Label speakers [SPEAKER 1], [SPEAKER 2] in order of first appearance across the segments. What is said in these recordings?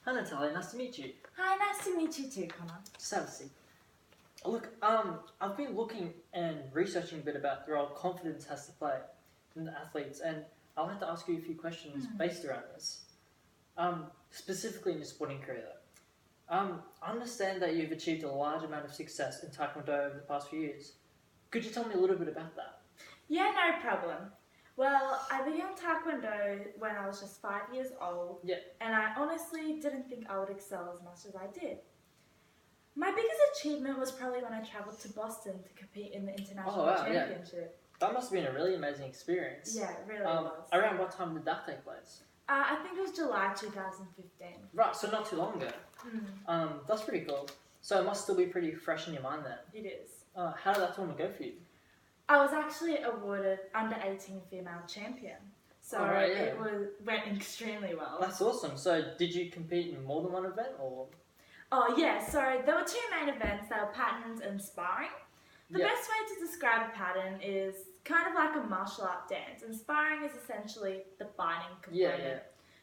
[SPEAKER 1] Hi Natalia, nice to meet you.
[SPEAKER 2] Hi, nice to meet you too, Connor.
[SPEAKER 1] Sassy. Look, I've been looking and researching a bit about the role confidence has to play in the athletes, and I'd like to ask you a few questions based around this. Specifically in your sporting career. I understand that you've achieved a large amount of success in Taekwondo over the past few years. Could you tell me a little bit about that?
[SPEAKER 2] Yeah, no problem. Well, I began Taekwondo when I was just 5 years old,
[SPEAKER 1] Yeah.
[SPEAKER 2] and I honestly didn't think I would excel as much as I did. My biggest achievement was probably when I travelled to Boston to compete in the International Championship.
[SPEAKER 1] That must have been a really amazing experience.
[SPEAKER 2] Yeah, it really was.
[SPEAKER 1] Around what time did that take place?
[SPEAKER 2] I think it was July 2015.
[SPEAKER 1] Right, so not too long ago. That's pretty cool. So it must still be pretty fresh in your mind then.
[SPEAKER 2] It is.
[SPEAKER 1] How did that tournament go for you?
[SPEAKER 2] I was actually awarded under 18 female champion. So it went extremely well.
[SPEAKER 1] That's awesome. So did you compete in more than one event or?
[SPEAKER 2] Oh yeah, so there were two main events. There were patterns and sparring. The best way to describe a pattern is kind of like a martial art dance, and sparring is essentially the fighting component.
[SPEAKER 1] Yeah.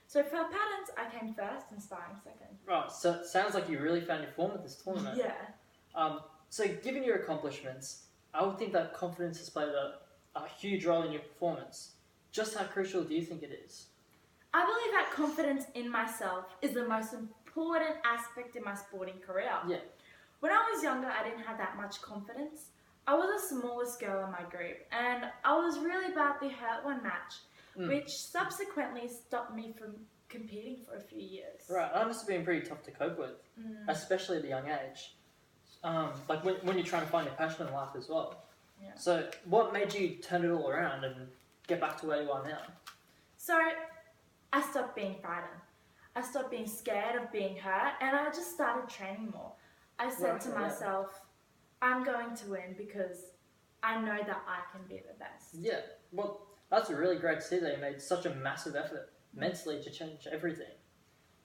[SPEAKER 2] So for patterns, I came first and sparring second.
[SPEAKER 1] Right, so it sounds like you really found your form at this tournament.
[SPEAKER 2] Yeah.
[SPEAKER 1] So given your accomplishments, I would think that confidence has played a huge role in your performance. Just how crucial do you think it is?
[SPEAKER 2] I believe that confidence in myself is the most important aspect in my sporting career.
[SPEAKER 1] Yeah.
[SPEAKER 2] When I was younger, I didn't have that much confidence. I was the smallest girl in my group, and I was really badly hurt one match, which subsequently stopped me from competing for a few years.
[SPEAKER 1] Right, that must have been pretty tough to cope with, especially at a young age. Like when you're trying to find your passion in life as well.
[SPEAKER 2] Yeah.
[SPEAKER 1] So what made you turn it all around and get back to where you are now?
[SPEAKER 2] So I stopped being frightened. I stopped being scared of being hurt, and I just started training more. I said to myself, I'm going to win because I know that I can be the best.
[SPEAKER 1] Yeah, well, that's really great to see that you made such a massive effort mentally to change everything.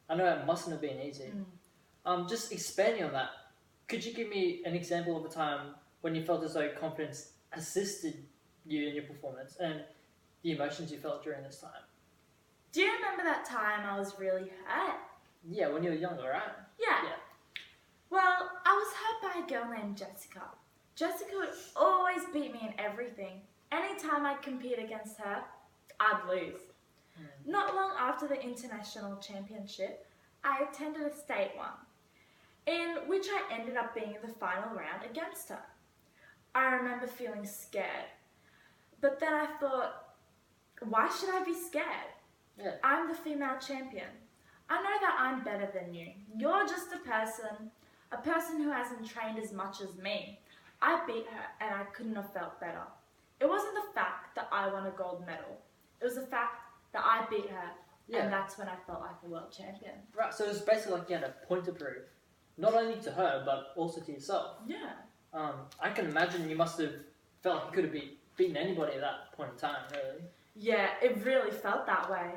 [SPEAKER 1] I know it mustn't have been easy. Just expanding on that, could you give me an example of a time when you felt as though confidence assisted you in your performance and the emotions you felt during this time?
[SPEAKER 2] Do you remember that time I was really hurt?
[SPEAKER 1] Yeah, when you were younger, right?
[SPEAKER 2] Yeah. Well, I was hurt by a girl named Jessica. Jessica would always beat me in everything. Anytime I'd compete against her, I'd lose. Not long after the International Championship, I attended a state one, in which I ended up being in the final round against her. I remember feeling scared, but then I thought, why should I be scared?
[SPEAKER 1] Yeah.
[SPEAKER 2] I'm the female champion. I know that I'm better than you. You're just a person who hasn't trained as much as me. I beat her and I couldn't have felt better. It wasn't the fact that I won a gold medal. It was the fact that I beat her, and that's when I felt like a world champion.
[SPEAKER 1] Right, so it was basically like you had a point to prove. Not only to her, but also to yourself.
[SPEAKER 2] Yeah.
[SPEAKER 1] I can imagine you must have felt like you could have beaten anybody at that point in time, really.
[SPEAKER 2] Yeah, it really felt that way.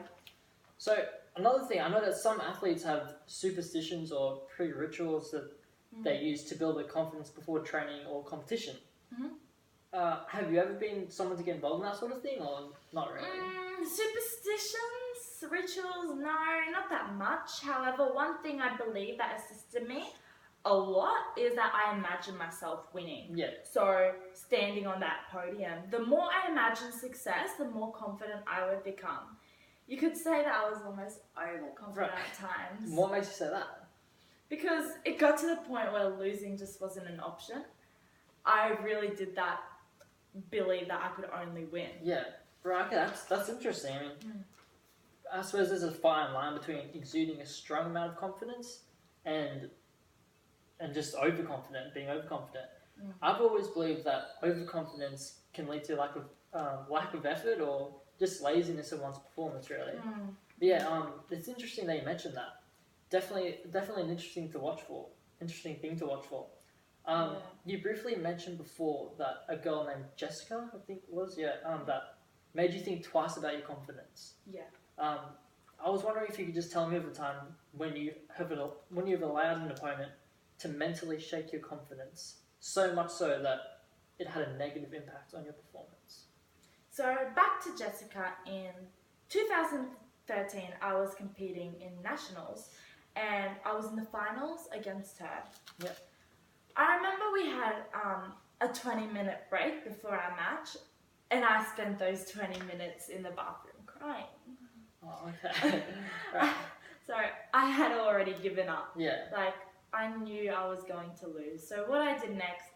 [SPEAKER 1] So, another thing, I know that some athletes have superstitions or pre-rituals that they use to build their confidence before training or competition. Have you ever been someone to get involved in that sort of thing, or not really?
[SPEAKER 2] Superstitions, rituals, no, not that much. However, one thing I believe that assisted me a lot is that I imagine myself winning.
[SPEAKER 1] Yeah.
[SPEAKER 2] So, standing on that podium, the more I imagine success, the more confident I would become. You could say that I was almost overconfident at times.
[SPEAKER 1] What makes you say that?
[SPEAKER 2] Because it got to the point where losing just wasn't an option. I really did believe that I could only win.
[SPEAKER 1] Yeah. Right, okay, that's interesting. I mean, I suppose there's a fine line between exuding a strong amount of confidence and just being overconfident. I've always believed that overconfidence can lead to lack of effort or just laziness in one's performance, really. But yeah, it's interesting that you mentioned that. Definitely an interesting thing to watch for. You briefly mentioned before that a girl named Jessica, I think it was, that made you think twice about your confidence.
[SPEAKER 2] Yeah.
[SPEAKER 1] I was wondering if you could just tell me of a time when you've allowed an opponent to mentally shake your confidence, so much so that it had a negative impact on your performance.
[SPEAKER 2] So back to Jessica, in 2013 I was competing in nationals, and I was in the finals against her.
[SPEAKER 1] Yep.
[SPEAKER 2] I remember we had a 20-minute break before our match, and I spent those 20 minutes in the bathroom crying.
[SPEAKER 1] Oh, okay. Right.
[SPEAKER 2] So I had already given up.
[SPEAKER 1] Yeah.
[SPEAKER 2] Like, I knew I was going to lose. So what I did next,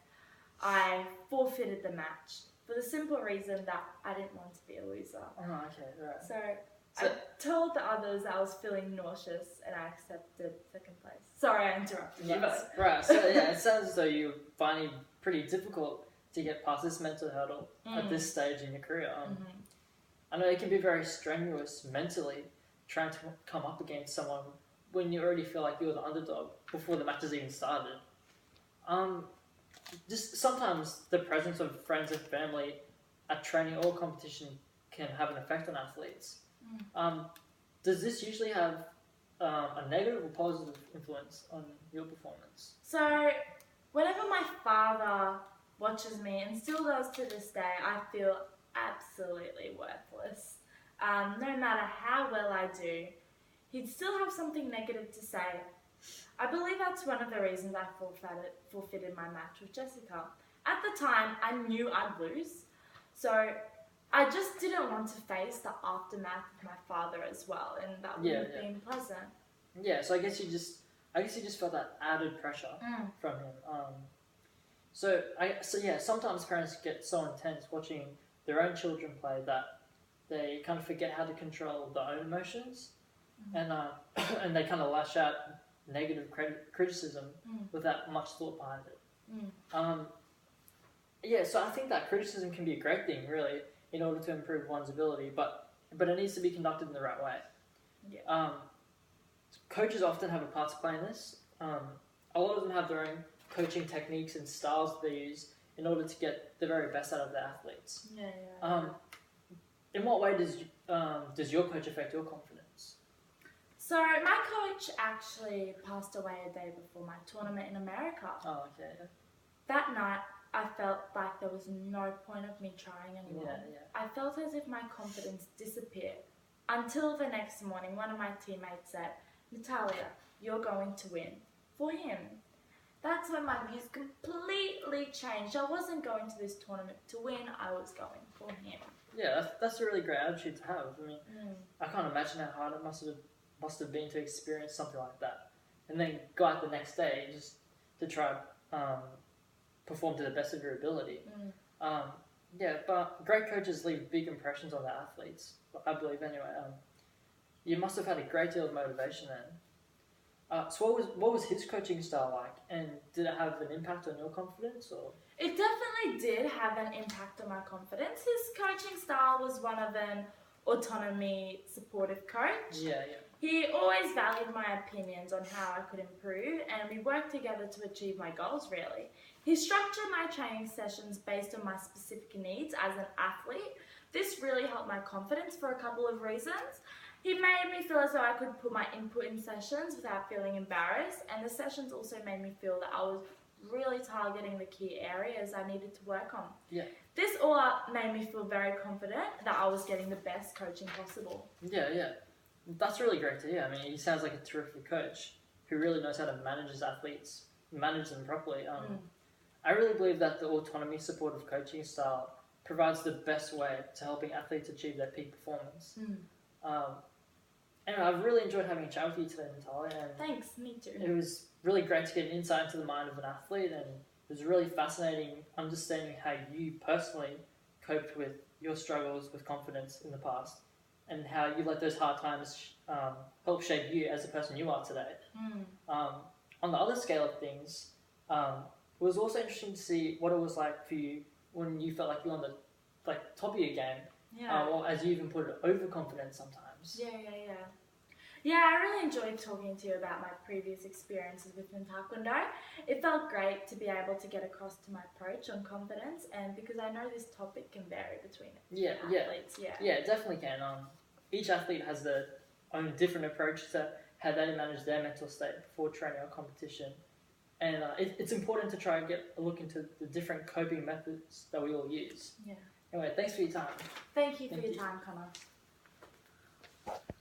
[SPEAKER 2] I forfeited the match for the simple reason that I didn't want to be a loser.
[SPEAKER 1] Oh, okay, right.
[SPEAKER 2] So I told the others I was feeling nauseous, and I accepted second place. Sorry, I interrupted you. But...
[SPEAKER 1] Right, so yeah, it sounds as though you're finding it pretty difficult to get past this mental hurdle at this stage in your career. I know it can be very strenuous mentally trying to come up against someone when you already feel like you're the underdog before the match has even started. Just sometimes the presence of friends and family at training or competition can have an effect on athletes. Does this usually have a negative or positive influence on your performance?
[SPEAKER 2] So, whenever my father watches me, and still does to this day, I feel absolutely worthless. No matter how well I do, he'd still have something negative to say. I believe that's one of the reasons I forfeited my match with Jessica. At the time, I knew I'd lose, so I just didn't want to face the aftermath of my father as well, and that wouldn't have been pleasant.
[SPEAKER 1] Yeah, so I guess you just felt that added pressure from him. So sometimes parents get so intense watching their own children play that they kind of forget how to control their own emotions, and they kind of lash out negative criticism without much thought behind it. So I think that criticism can be a great thing, really, in order to improve one's ability, but it needs to be conducted in the right way.
[SPEAKER 2] Yeah.
[SPEAKER 1] Coaches often have a part to play in this. A lot of them have their own coaching techniques and styles that they use in order to get the very best out of their athletes. In what way does your coach affect your confidence?
[SPEAKER 2] So my coach actually passed away a day before my tournament in America.
[SPEAKER 1] Oh, okay.
[SPEAKER 2] That night, I felt like there was no point of me trying anymore. I felt as if my confidence disappeared until the next morning. One of my teammates said, "Natalia, you're going to win." For him. That's when my views completely changed. I wasn't going to this tournament to win, I was going for him.
[SPEAKER 1] Yeah, that's a really great attitude to have. I mean, I can't imagine how hard it must have been to experience something like that, and then go out the next day just to try perform to the best of your ability. But great coaches leave big impressions on their athletes, I believe anyway. You must have had a great deal of motivation then. So what was his coaching style like, and did it have an impact on your confidence? Or
[SPEAKER 2] it definitely did have an impact on my confidence. His coaching style was one of an autonomy supportive coach. He always valued my opinions on how I could improve, and we worked together to achieve my goals, really. He structured my training sessions based on my specific needs as an athlete. This really helped my confidence for a couple of reasons. He made me feel as though I could put my input in sessions without feeling embarrassed, and the sessions also made me feel that I was really targeting the key areas I needed to work on. This all up made me feel very confident that I was getting the best coaching possible.
[SPEAKER 1] That's really great to hear. I mean, he sounds like a terrific coach who really knows how to manage his athletes, manage them properly. I really believe that the autonomy supportive coaching style provides the best way to helping athletes achieve their peak performance. Anyway, I've really enjoyed having a chat with you today, Natalia. And
[SPEAKER 2] thanks, me too.
[SPEAKER 1] It was really great to get an insight into the mind of an athlete, and it was really fascinating understanding how you personally coped with your struggles with confidence in the past, and how you let those hard times help shape you as the person you are today. On the other scale of things, it was also interesting to see what it was like for you when you felt like you were on the top of your game, or as you even put it, overconfident sometimes.
[SPEAKER 2] I really enjoyed talking to you about my previous experiences within Taekwondo. It felt great to be able to get across to my approach on confidence, and because I know this topic can vary between athletes.
[SPEAKER 1] Yeah, it definitely can. Each athlete has their own different approach to how they manage their mental state before training or competition. And it's important to try and get a look into the different coping methods that we all use. Anyway, thanks for your time.
[SPEAKER 2] Thank you for your time, Conor.